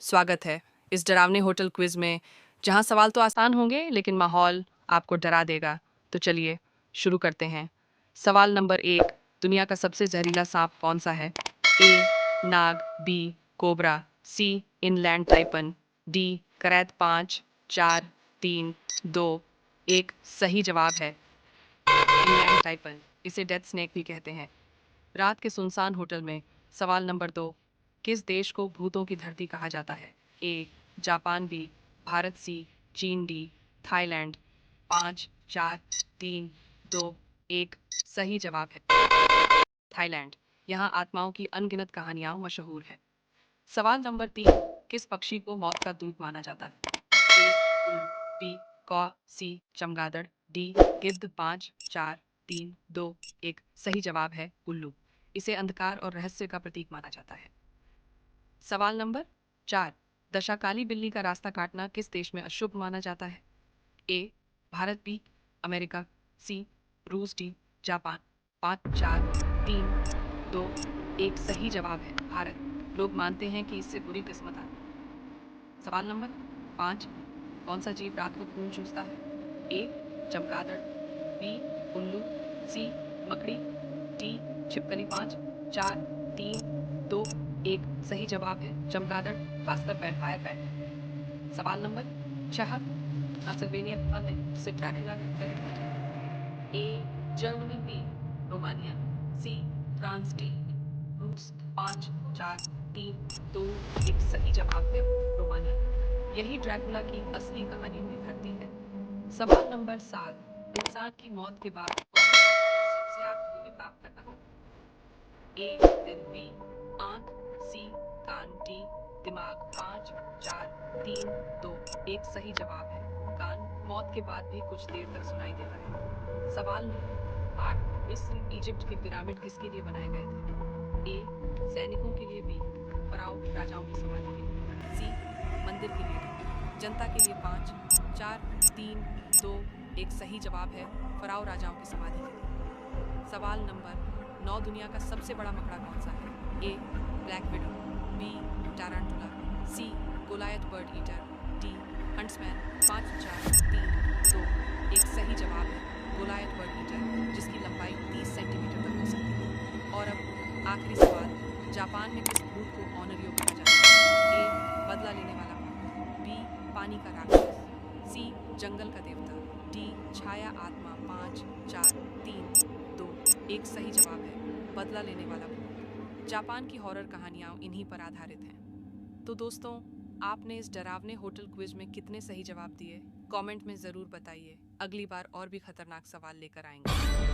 स्वागत है इस डरावने होटल क्विज में, जहां सवाल तो आसान होंगे लेकिन माहौल आपको डरा देगा। तो चलिए शुरू करते हैं। सवाल नंबर 1, दुनिया का सबसे जहरीला सांप कौन सा है? ए नाग, बी कोबरा, सी इनलैंड टाइपन, डी करैत। 5 4 3 2 1 सही जवाब है इंग्लैंड टाइपन। इसे डेथ स्नेक भी कहते हैं। रात के सुनसान होटल में सवाल नंबर 2, किस देश को भूतों की धरती कहा जाता है? ए जापान, बी भारत, सी चीन, डी थाईलैंड। 5 4 3 2 1 सही जवाब है थाईलैंड। यहाँ आत्माओं की अनगिनत कहानियां मशहूर है। सवाल नंबर 3, किस पक्षी को मौत का दूत माना जाता है? ए उल्लू, बी कौ, सी चमगादड़, डी गिद्ध। 5 4 3 2 1 सही जवाब है उल्लू। इसे अंधकार और रहस्य का प्रतीक माना जाता है। सवाल नंबर 4, दशाकाली बिल्ली का रास्ता काटना किस देश में अशुभ माना जाता है? ए भारत, बी अमेरिका, सी रूस, डी जापान। 5 4 3 2 1 सही जवाब है भारत। लोग मानते हैं कि इससे बुरी किस्मत आती है। सवाल नंबर 5, कौन सा जीव रात को खून चूसता है? ए चमगादड़, बी उल्लू, सी मकड़ी, डी छिपकली। 5 4 3 2 1 सही जवाब है चमगादड़, खासकर वैम्पायर बैट। सवाल नंबर 6, ट्रांसिल्वेनिया में से ड्रैकुला कहते हैं? A Germany, B Romania, C France, D रूस। 5 4 3 2 1 सही जवाब है रोमानिया। यही ड्रैकुला की असली कहानी में धरती है। सवाल नंबर 7, इंसान की मौत के बाद सबसे आखिरी में प्राप्त करना हो? ए दिल, बी आंख, सी कान, डी दिमाग। 5 4 3 2 1 सही जवाब है कान। मौत के बाद भी कुछ देर तक सुनाई देता है। सवाल नंबर 8, मिस्र इजिप्ट के पिरामिड किसके लिए बनाए गए थे? ए सैनिकों के लिए, बी फराओ राजाओं की समाधि के लिए, सी मंदिर के लिए, डी जनता के लिए। 5 4 3 2 1 सही जवाब है फराओ राजाओं की समाधि के लिए। सवाल नंबर 9, दुनिया का सबसे बड़ा मकड़ा कौन सा है? ए ब्लैक विडो, बी टारंटुला, सी Goliath bird eater, D huntsman. 5 4 3 2 1 सही जवाब है गोलायत बर्ड ईटर, जिसकी लंबाई 30 सेंटीमीटर तक हो सकती है। और अब आखिरी सवाल, जापान में किस भूत को ऑनरियो कहा जाता है? ए बदला लेने वाला भूत, बी पानी का राक्षस, सी जंगल का देवता, डी छाया आत्मा। 5 4 3 2 1 सही जवाब है बदला लेने वाला भूत। जापान की हॉरर कहानियां इन्हीं पर आधारित हैं। तो दोस्तों, आपने इस डरावने होटल क्विज में कितने सही जवाब दिए? कमेंट में ज़रूर बताइए। अगली बार और भी खतरनाक सवाल लेकर आएंगे।